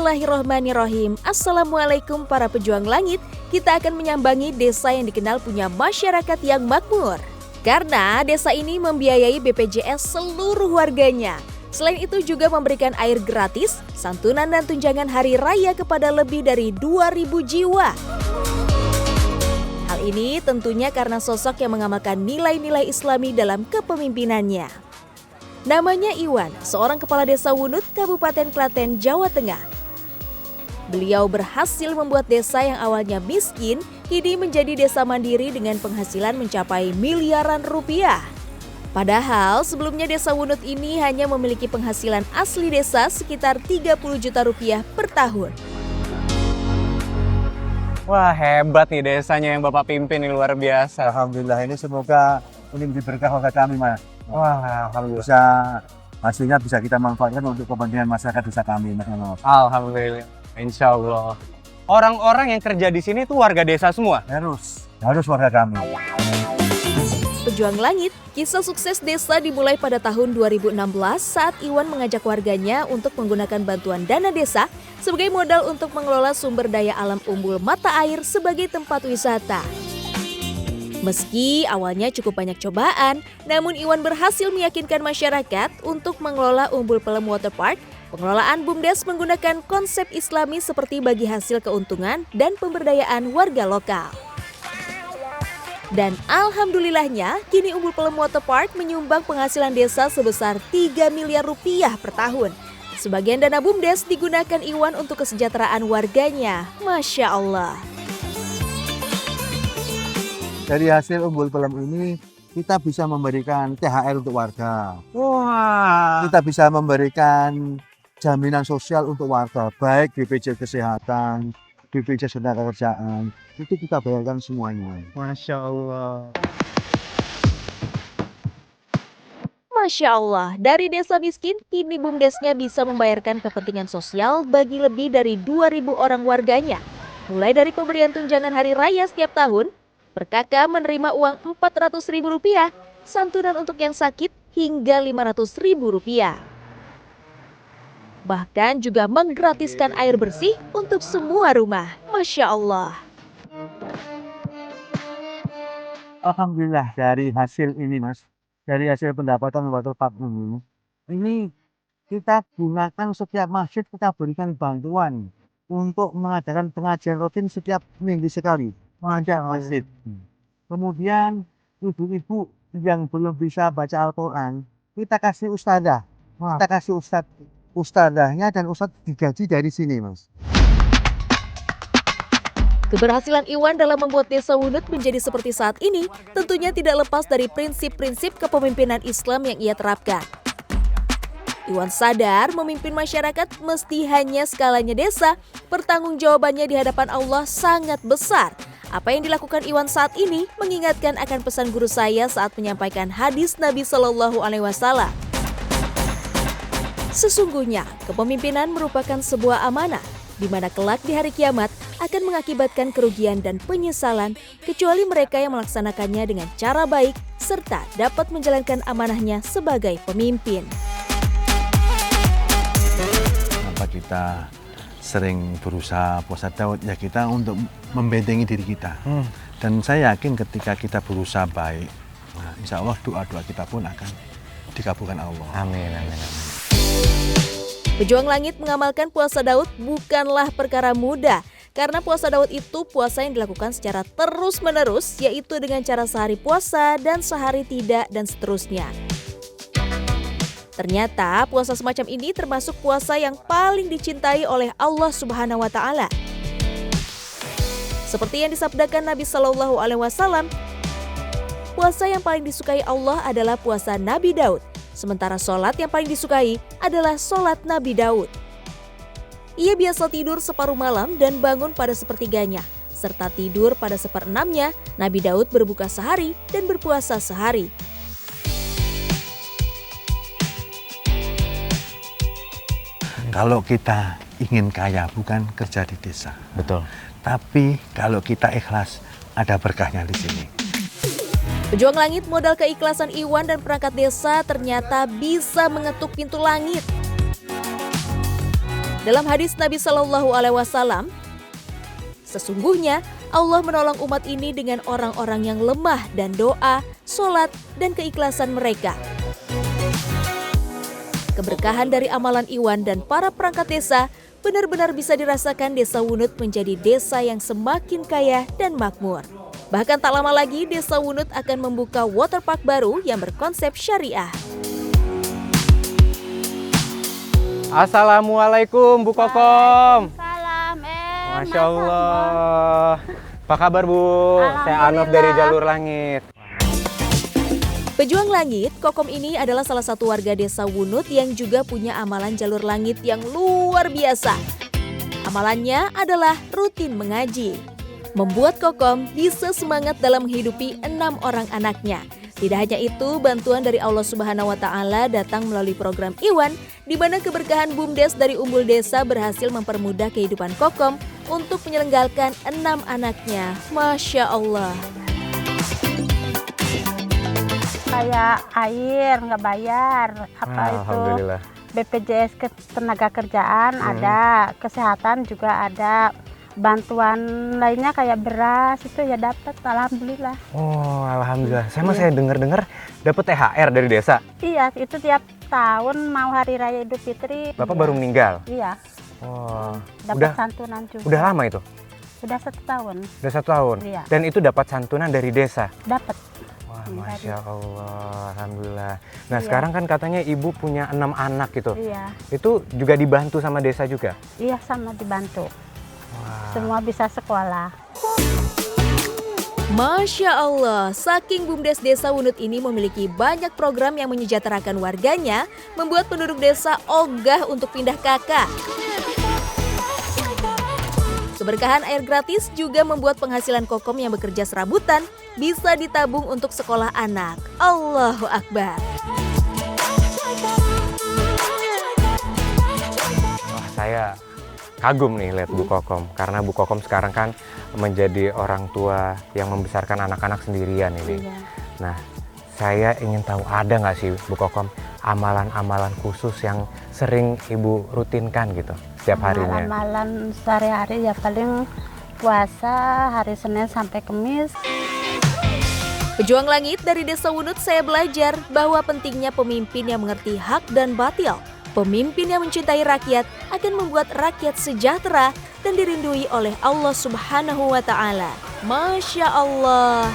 Bismillahirrohmanirrohim. Assalamualaikum para pejuang langit. Kita akan menyambangi desa yang dikenal punya masyarakat yang makmur. Karena desa ini membiayai BPJS seluruh warganya. Selain itu juga memberikan air gratis, santunan dan tunjangan hari raya kepada lebih dari 2.000 jiwa. Hal ini tentunya karena sosok yang mengamalkan nilai-nilai Islami dalam kepemimpinannya. Namanya Iwan, seorang kepala desa Wunut, Kabupaten Klaten, Jawa Tengah. Beliau berhasil membuat desa yang awalnya miskin, kini menjadi desa mandiri dengan penghasilan mencapai miliaran rupiah. Padahal sebelumnya desa Wunut ini hanya memiliki penghasilan asli desa sekitar 30 juta rupiah per tahun. Wah, hebat nih desanya yang Bapak pimpin, ini luar biasa. Alhamdulillah, ini semoga ini berkah oleh kami, Mas. Wah, alhamdulillah. Hasilnya bisa kita manfaatkan untuk kepentingan masyarakat desa kami, Mas. Alhamdulillah, insya Allah. Orang-orang yang kerja di sini tuh warga desa semua? Harus warga kami. Pejuang Langit, kisah sukses desa dimulai pada tahun 2016 saat Iwan mengajak warganya untuk menggunakan bantuan dana desa sebagai modal untuk mengelola sumber daya alam umbul mata air sebagai tempat wisata. Meski awalnya cukup banyak cobaan, namun Iwan berhasil meyakinkan masyarakat untuk mengelola Umbul Pelem Waterpark. Pengelolaan BUMDes menggunakan konsep Islami seperti bagi hasil keuntungan dan pemberdayaan warga lokal. Dan alhamdulillahnya, kini Umbul Pelem Waterpark menyumbang penghasilan desa sebesar 3 miliar rupiah per tahun. Sebagian dana BUMDes digunakan Iwan untuk kesejahteraan warganya. Masya Allah. Dari hasil Umbul Pelem ini, kita bisa memberikan THR untuk warga. Wah. Kita bisa memberikan jaminan sosial untuk warga, baik BPJS Kesehatan, BPJS Ketenagakerjaan. Itu kita bayarkan semuanya. Masya Allah. Masya Allah, dari desa miskin, kini BUMDesnya bisa membayarkan kepentingan sosial bagi lebih dari 2.000 orang warganya. Mulai dari pemberian tunjangan hari raya setiap tahun, per kakak menerima uang Rp400.000, santunan untuk yang sakit hingga Rp500.000. Bahkan juga menggratiskan air bersih untuk semua rumah. Masya Allah. Alhamdulillah dari hasil ini, Mas. Dari hasil pendapatan waterpark ini kita gunakan setiap masjid, kita berikan bantuan untuk mengadakan pengajian rutin setiap minggu sekali. Mengajar masjid. Kemudian ibu-ibu yang belum bisa baca Al-Quran, kita kasih ustadzah. Kita kasih ustadzahnya dan ustadz digaji dari sini, Mas. Keberhasilan Iwan dalam membuat desa Wunut menjadi seperti saat ini tentunya tidak lepas dari prinsip-prinsip kepemimpinan Islam yang ia terapkan. Iwan sadar memimpin masyarakat mesti hanya skalanya desa, pertanggungjawabannya di hadapan Allah sangat besar. Apa yang dilakukan Iwan saat ini mengingatkan akan pesan guru saya saat menyampaikan hadis Nabi Shallallahu Alaihi Wasallam. Sesungguhnya kepemimpinan merupakan sebuah amanah, di mana kelak di hari kiamat akan mengakibatkan kerugian dan penyesalan kecuali mereka yang melaksanakannya dengan cara baik serta dapat menjalankan amanahnya sebagai pemimpin. Kenapa kita sering berusaha puasa Daud, ya kita untuk membentengi diri kita. Dan saya yakin ketika kita berusaha baik, nah, insya Allah doa-doa kita pun akan dikabulkan Allah. Amin, amin, amin. Pejuang Langit mengamalkan puasa Daud bukanlah perkara mudah, karena puasa Daud itu puasa yang dilakukan secara terus-menerus, yaitu dengan cara sehari puasa dan sehari tidak dan seterusnya. Ternyata puasa semacam ini termasuk puasa yang paling dicintai oleh Allah Subhanahu wa Ta'ala. Seperti yang disabdakan Nabi Shallallahu Alaihi Wasallam, puasa yang paling disukai Allah adalah puasa Nabi Daud, sementara sholat yang paling disukai adalah sholat Nabi Daud. Ia biasa tidur separuh malam dan bangun pada sepertiganya, serta tidur pada seperenamnya. Nabi Daud berbuka sehari dan berpuasa sehari. Kalau kita ingin kaya bukan kerja di desa. Betul. Tapi kalau kita ikhlas, ada berkahnya di sini. Pejuang Langit modal keikhlasan Iwan dan perangkat desa ternyata bisa mengetuk pintu langit. Dalam hadis Nabi Shallallahu Alaihi Wasallam, sesungguhnya Allah menolong umat ini dengan orang-orang yang lemah dan doa, sholat, dan keikhlasan mereka. Keberkahan dari amalan Iwan dan para perangkat desa benar-benar bisa dirasakan Desa Wunut menjadi desa yang semakin kaya dan makmur. Bahkan tak lama lagi Desa Wunut akan membuka waterpark baru yang berkonsep syariah. Assalamualaikum Bu Kokom. Salam, Masya Allah. Apa kabar Bu? Saya Anof dari Jalur Langit. Pejuang Langit, Kokom ini adalah salah satu warga Desa Wunut yang juga punya amalan jalur langit yang luar biasa. Amalannya adalah rutin mengaji. Membuat Kokom bisa semangat dalam menghidupi 6 orang anaknya. Tidak hanya itu, bantuan dari Allah Subhanahu wa Ta'ala datang melalui program Iwan, di mana keberkahan BUMDes dari Umbul Desa berhasil mempermudah kehidupan Kokom untuk menyelenggarakan 6 anaknya. Masya Allah. Kayak air nggak bayar, apa itu Alhamdulillah. BPJS Tenaga Kerjaan ada, kesehatan juga ada, bantuan lainnya kayak beras itu ya dapat, alhamdulillah. Oh, alhamdulillah. Saya dengar-dengar dapat THR dari desa. Iya, itu tiap tahun mau hari raya Idul Fitri. Bapak baru meninggal. Iya, Oh, dapat udah santunan juga. udah lama itu? Udah 1 tahun, Udah 1 tahun. Iya. Dan itu dapat santunan dari desa. dapat. Wah, Dari- Masya Allah, alhamdulillah. Nah, Iya. sekarang kan katanya ibu punya 6 anak gitu. Iya, Itu juga dibantu sama desa juga. iya sama dibantu. Wah. Semua bisa sekolah. Masya Allah, saking BUMDes Desa Wunut ini memiliki banyak program yang menyejahterakan warganya, membuat penduduk desa ogah untuk pindah kakak. Keberkahan air gratis juga membuat penghasilan Kokom yang bekerja serabutan bisa ditabung untuk sekolah anak. Allahu Akbar. Wah, saya kagum nih lihat Bu Kokom. Karena Bu Kokom sekarang kan menjadi orang tua yang membesarkan anak-anak sendirian ini. Iya. Nah, saya ingin tahu ada nggak sih Bu Kokom amalan-amalan khusus yang sering Ibu rutinkan gitu setiap harinya? Amalan sehari-hari ya paling puasa hari Senin sampai Kamis. Pejuang Langit dari Desa Wunut, saya belajar bahwa pentingnya pemimpin yang mengerti hak dan batil. Pemimpin yang mencintai rakyat akan membuat rakyat sejahtera dan dirindui oleh Allah Subhanahu wa Ta'ala. Masya Allah.